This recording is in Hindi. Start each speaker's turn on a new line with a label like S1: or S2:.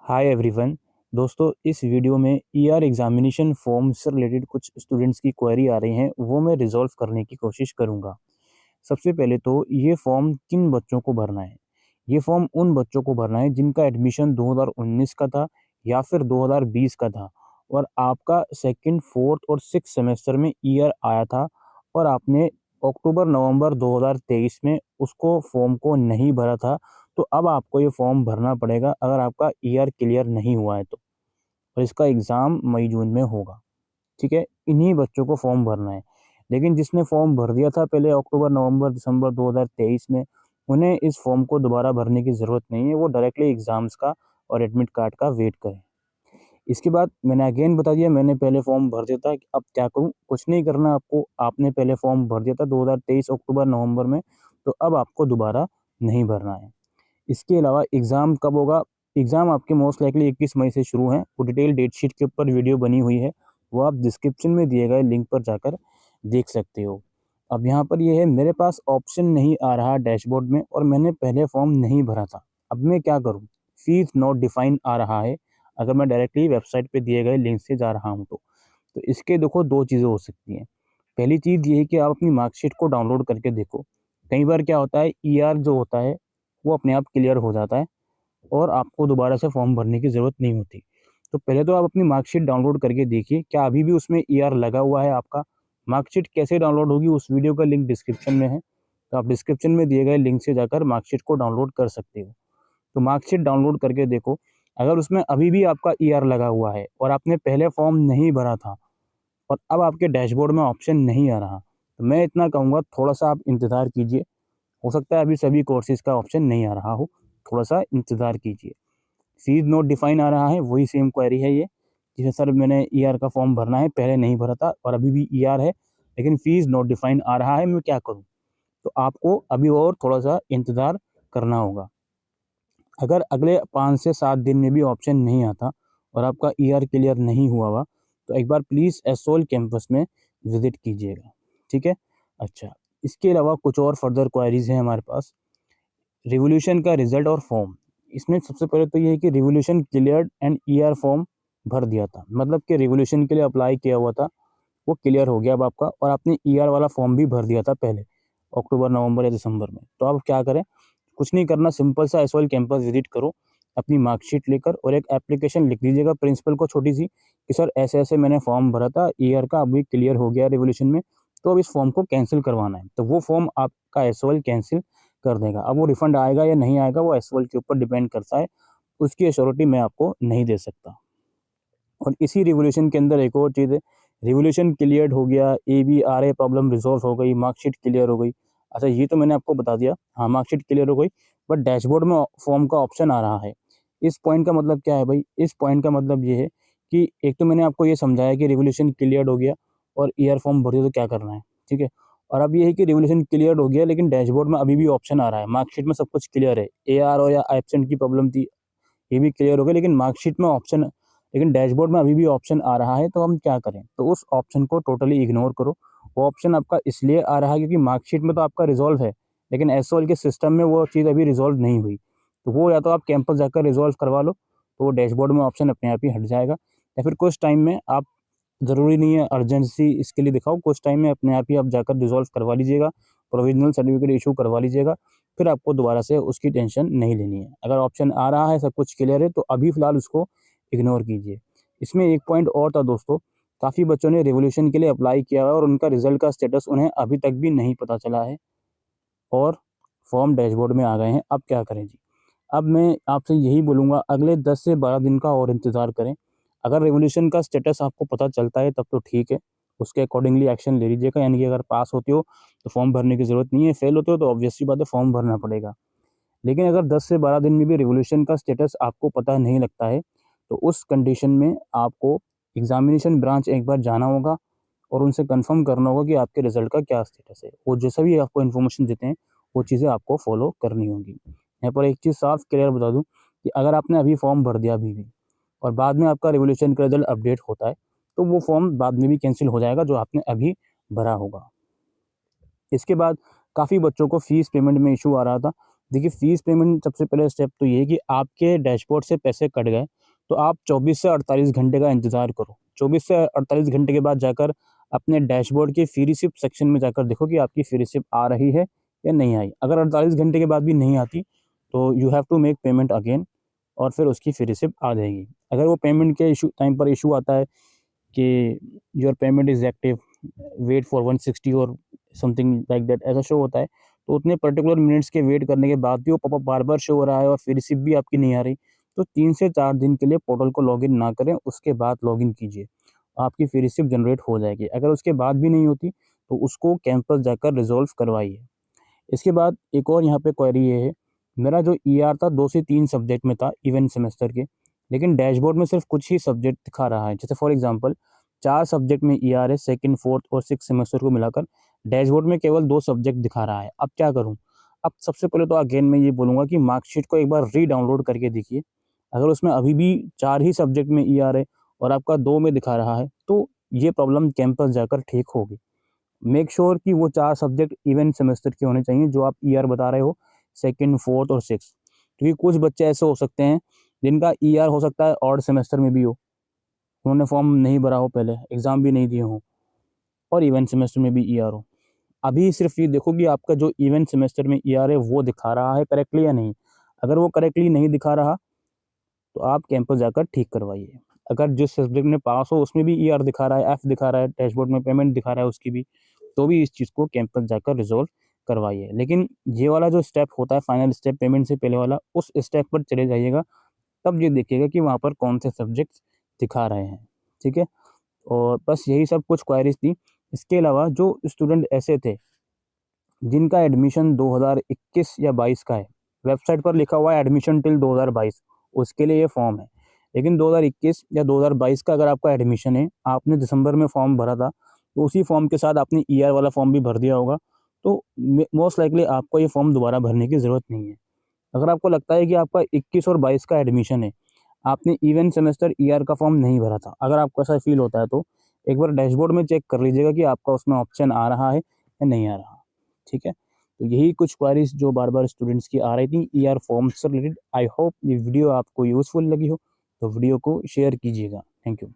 S1: Hi everyone. दोस्तों, इस वीडियो में ईआर एग्जामिनेशन फॉर्म से रिलेटेड कुछ स्टूडेंट्स की क्वेरी आ रही हैं, वो मैं रिजॉल्व करने की कोशिश करूंगा। सबसे पहले तो ये फॉर्म किन बच्चों को भरना है? ये फॉर्म उन बच्चों को भरना है जिनका एडमिशन 2019 का था या फिर 2020 का था और आपका सेकंड, फोर्थ और सिक्स सेमेस्टर में ईयर आया था और आपने अक्टूबर नवंबर 2023 में उसको फॉर्म को नहीं भरा था। तो अब आपको ये फॉर्म भरना पड़ेगा अगर आपका ईयर क्लियर नहीं हुआ है तो, और इसका एग्ज़ाम मई जून में होगा। ठीक है, इन्हीं बच्चों को फॉर्म भरना है। लेकिन जिसने फॉर्म भर दिया था पहले अक्टूबर नवंबर दिसंबर 2023 में, उन्हें इस फॉर्म को दोबारा भरने की ज़रूरत नहीं है। वो डायरेक्टली एग्ज़ाम्स का और एडमिट कार्ड का वेट करें। इसके बाद मैंने अगेन बता दिया, मैंने पहले फॉर्म भर दिया था। अब क्या करूँ? कुछ नहीं करना आपको। आपने पहले फॉर्म भर दिया था 2023 अक्टूबर नवंबर में, तो अब आपको दोबारा नहीं भरना है। इसके अलावा एग्ज़ाम कब होगा? एग्ज़ाम आपके मोस्ट लाइकली 21 मई से शुरू हैं। वो डिटेल डेट शीट के ऊपर वीडियो बनी हुई है, वो आप डिस्क्रिप्शन में दिए गए लिंक पर जाकर देख सकते हो। अब यहाँ पर ये है, मेरे पास ऑप्शन नहीं आ रहा डैशबोर्ड में और मैंने पहले फॉर्म नहीं भरा था। अब मैं क्या करूँ? फीस नॉट डिफाइन आ रहा है अगर मैं डायरेक्टली वेबसाइट पे दिए गए लिंक से जा रहा हूँ तो। इसके देखो 2 चीज़ें हो सकती हैं। पहली चीज़ ये है कि आप अपनी मार्कशीट को डाउनलोड करके देखो। कई बार क्या होता है, ईआर जो होता है वो अपने आप क्लियर हो जाता है और आपको दोबारा से फॉर्म भरने की ज़रूरत नहीं होती। तो पहले तो आप अपनी मार्कशीट डाउनलोड करके देखिए, क्या अभी भी उसमें ईआर लगा हुआ है आपका? मार्कशीट कैसे डाउनलोड होगी, उस वीडियो का लिंक डिस्क्रिप्शन में है। तो आप डिस्क्रिप्शन में दिए गए लिंक से जाकर मार्कशीट को डाउनलोड कर सकते हो। तो मार्कशीट डाउनलोड करके देखो, अगर उसमें अभी भी आपका ईआर लगा हुआ है और आपने पहले फॉर्म नहीं भरा था और अब आपके डैशबोर्ड में ऑप्शन नहीं आ रहा, तो मैं इतना कहूँगा, थोड़ा-सा आप इंतज़ार कीजिए। हो सकता है अभी सभी कोर्सेज़ का ऑप्शन नहीं आ रहा हो, थोड़ा-सा इंतज़ार कीजिए। फीस नोट डिफाइन आ रहा है, वही सेम क्वेरी है ये, कि सर मैंने ईआर का फॉर्म भरना है, पहले नहीं भरा था और अभी भी ईआर है, लेकिन फीस नोट डिफाइन आ रहा है, मैं क्या करूँ? तो आपको अभी और थोड़ा-सा इंतज़ार करना होगा। अगर अगले 5 से 7 दिन में भी ऑप्शन नहीं आता और आपका ईआर क्लियर नहीं हुआ हुआ, तो एक बार प्लीज़ एसओएल कैंपस में विज़िट कीजिएगा। ठीक है? अच्छा, इसके अलावा कुछ और फर्दर क्वेरीज़ हैं हमारे पास। रिवॉल्यूशन का रिज़ल्ट और फॉर्म। इसमें सबसे पहले तो ये है कि revolution cleared and ER form भर दिया था। मतलब कि रिवॉल्यूशन के लिए अप्लाई किया हुआ था, वो क्लियर हो गया अब आपका, और आपने ईआर वाला फॉर्म भी भर दिया था पहले, अक्टूबर, नवंबर या दिसंबर में। तो अब क्या करें? कुछ नहीं करना, सिंपल सा एसवाइल कैंपस विज़िट करो, अपनी मार्कशीट लेकर, और एक एप्लीकेशन लिख दीजिएगा प्रिंसिपल को छोटी-सी, कि सर ऐसे-ऐसे मैंने फॉर्म भरा था ईआर का, अभी क्लियर हो गया रिवॉल्यूशन में, तो अब इस फॉर्म को कैंसल करवाना है। तो वो फॉर्म आपका एसवाइल कैंसल कर देगा। अब वो रिफंड आएगा या नहीं आएगा, वो एसवाइल के ऊपर डिपेंड करता है, उसकी एश्योरिटी मैं आपको नहीं दे सकता। और इसी रिवॉल्यूशन के अंदर एक और चीज़ है, रिवॉल्यूशन क्लियर्ड हो गया, एबीआरए प्रॉब्लम रिज़ॉल्व हो गई, मार्कशीट क्लियर हो गई। अच्छा, ये तो मैंने आपको बता दिया, हाँ, मार्कशीट क्लियर हो गई, बट डैशबोर्ड में फॉर्म का ऑप्शन आ रहा है। इस पॉइंट का मतलब क्या है भाई? इस पॉइंट का मतलब ये है कि एक तो मैंने आपको ये समझाया कि रिवॉल्यूशन क्लियर्ड हो गया और ईआर फॉर्म भर दिया तो क्या करना है, ठीक है? और अब ये है कि रिवॉल्यूशन क्लियर्ड हो गया लेकिन डैशबोर्ड में अभी भी ऑप्शन आ रहा है, मार्कशीट में सब कुछ क्लियर है, एआर हो या एब्सेंट की प्रॉब्लम थी, ये भी क्लियर हो गया, लेकिन मार्कशीट में ऑप्शन, लेकिन डैशबोर्ड में अभी भी ऑप्शन आ रहा है, तो हम क्या करें? तो उस ऑप्शन को टोटली इग्नोर करो। वो ऑप्शन आपका इसलिए आ रहा है क्योंकि मार्कशीट में तो आपका रिज़ॉल्व है, लेकिन एसओएल के सिस्टम में वो चीज़ अभी रिज़ॉल्व नहीं हुई। तो वो या तो आप कैंपस जाकर रिज़ॉल्व करवा लो, तो वो डैशबोर्ड में ऑप्शन अपने आप ही हट जाएगा, या फिर कुछ टाइम में आप, ज़रूरी नहीं है अर्जेंसी इसके लिए दिखाओ, कुछ टाइम में अपने आप ही आप जाकर रिज़ॉल्व करवा लीजिएगा, प्रोविज़नल सर्टिफ़िकेट इश्यू करवा लीजिएगा, फिर आपको दोबारा से उसकी टेंशन नहीं लेनी है। अगर ऑप्शन आ रहा है, सब कुछ क्लियर है, तो अभी फ़िलहाल उसको इग्नोर कीजिए। इसमें एक पॉइंट और था दोस्तों, काफ़ी बच्चों ने रिवॉल्यूशन के लिए अप्लाई किया हुआ है और उनका रिज़ल्ट का स्टेटस उन्हें अभी तक भी नहीं पता चला है और फॉर्म डैशबोर्ड में आ गए हैं। अब क्या करें जी? अब मैं आपसे यही बोलूँगा, अगले 10 से 12 दिन का और इंतज़ार करें। अगर रिवॉल्यूशन का स्टेटस आपको पता चलता है तब तो ठीक है, उसके अकॉर्डिंगली एक्शन ले लीजिएगा, यानी कि अगर पास होते हो तो फॉर्म भरने की ज़रूरत नहीं है, फेल होते हो तो ऑब्वियस सी बात है, फॉर्म भरना पड़ेगा। लेकिन अगर 10 से 12 दिन में भी रिवॉल्यूशन का स्टेटस आपको पता नहीं लगता है, तो उस कंडीशन में आपको एग्ज़ामिनेशन ब्रांच एक बार जाना होगा और उनसे कन्फर्म करना होगा कि आपके रिज़ल्ट का क्या स्टेटस है। वो जैसा भी आपको इन्फॉर्मेशन देते हैं, वो चीज़ें आपको फ़ॉलो करनी होगी। यहाँ पर एक चीज़ साफ क्लियर बता दूँ, कि अगर आपने अभी फॉर्म भर दिया अभी भी और बाद में आपका रिवॉल्यूशन का रिज़ल्ट अपडेट होता है, तो वो फॉर्म बाद में भी कैंसल हो जाएगा जो आपने अभी भरा होगा। इसके बाद काफ़ी बच्चों को फ़ीस पेमेंट में इश्यू आ रहा था, देखिए फ़ीस पेमेंट सबसे पहले स्टेप तो ये है कि आपके डैशबोर्ड से पैसे कट गए, तो आप 24 से 48 घंटे का इंतज़ार करो। 24 से 48 घंटे के बाद जाकर अपने डैशबोर्ड के फ़ी रिसिप्ट सेक्शन में जाकर देखो कि आपकी फ़ी रिसिप्ट आ रही है या नहीं आई। अगर 48 घंटे के बाद भी नहीं आती, तो you have to make payment again और फिर उसकी फ़ी रिसिप्ट आ जाएगी। अगर वो पेमेंट के इश्यू टाइम पर इश्यू आता है कि your payment is active, wait for 160 और समथिंग लाइक दैट ऐसा शो होता है, तो उतने पर्टिकुलर मिनट्स के वेट करने के बाद भी वो पॉपअप बार-बार शो हो रहा है और फिर रिसीप्ट भी आपकी नहीं आ रही, तो 3 से 4 दिन के लिए पोर्टल को लॉगिन ना करें, उसके बाद लॉगिन कीजिए। आपकी फिर रिसीप्ट जनरेट हो जाएगी। अगर उसके बाद भी नहीं होती, तो उसको कैंपस जाकर रिज़ॉल्व करवाइए। इसके बाद एक और यहाँ पे क्वेरी ये है, मेरा जो ईआर था 2 से 3 सब्जेक्ट में था इवेंट सेमेस्टर के, लेकिन डैशबोर्ड में सिर्फ़ कुछ ही सब्जेक्ट दिखा रहा है। जैसे फॉर एग्ज़ाम्पल 4 सब्जेक्ट में ईआर है, सेकंड, फोर्थ और सिक्स्थ सेमेस्टर को मिलाकर, डैशबोर्ड में केवल 2 सब्जेक्ट दिखा रहा है। अब क्या करूँ? अब सबसे पहले तो अगेन मैं ये बोलूँगा कि मार्कशीट को एक बार री-डाउनलोड करके देखिए। अगर उसमें अभी भी 4 ही सब्जेक्ट में ईआर है और आपका 2 में दिखा रहा है, तो ये प्रॉब्लम कैंपस जाकर ठीक होगी। मेक श्योर कि वो 4 सब्जेक्ट इवेंट सेमेस्टर के होने चाहिए जो आप ईआर बता रहे हो, सेकंड, फोर्थ और सिक्स्थ। क्योंकि कुछ बच्चे ऐसे हो सकते हैं जिनका ईआर हो सकता है ऑड सेमेस्टर में भी हो, उन्होंने फॉर्म नहीं भरा हो पहले, एग्ज़ाम भी नहीं दिए हों और इवेंट सेमेस्टर में भी ईआर हो। अभी सिर्फ़ ये देखो कि आपका जो इवेंट सेमेस्टर में ईआर है वो दिखा रहा है करेक्टली या नहीं। अगर वो करेक्टली नहीं दिखा रहा, तो आप कैंपस जाकर ठीक करवाइए। अगर जिस सब्जेक्ट में पास हो उसमें भी ईआर दिखा रहा है, एफ दिखा रहा है, डैशबोर्ड में पेमेंट दिखा रहा है उसकी भी, तो भी इस चीज़ को कैंपस जाकर रिज़ॉल्व करवाइए। लेकिन ये वाला जो स्टेप होता है फाइनल स्टेप पेमेंट से पहले वाला, उस स्टेप पर चले जाइएगा, तब ये देखिएगा कि वहाँ पर कौन से सब्जेक्ट्स दिखा रहे हैं, ठीक है? और बस यही सब कुछ क्वेरीज़ थी। इसके अलावा जो स्टूडेंट ऐसे थे जिनका एडमिशन 2021 या 22 का है, वेबसाइट पर लिखा हुआ है एडमिशन टिल 2022, उसके लिए ये फॉर्म है। लेकिन 2021 या 2022 का अगर आपका एडमिशन है, आपने दिसंबर में फॉर्म भरा था, तो उसी फॉर्म के साथ आपने ईआर वाला फॉर्म भी भर दिया होगा, तो मोस्ट लाइकली आपको ये फॉर्म दोबारा भरने की ज़रूरत नहीं है। अगर आपको लगता है कि आपका 21 और 22 का एडमिशन है, आपने इवेंट सेमेस्टर ईआर का फॉर्म नहीं भरा था, अगर आपको ऐसा फ़ील होता है, तो एक बार डैशबोर्ड में चेक कर लीजिएगा कि आपका उसमें ऑप्शन आ रहा है या नहीं आ रहा, ठीक है? तो यही कुछ क्वेरीज़ जो बार-बार स्टूडेंट्स की आ रही थी ईआर फॉर्म से रिलेटेड। आई होप ये वीडियो आपको यूज़फुल लगी हो, तो वीडियो को शेयर कीजिएगा। Thank you.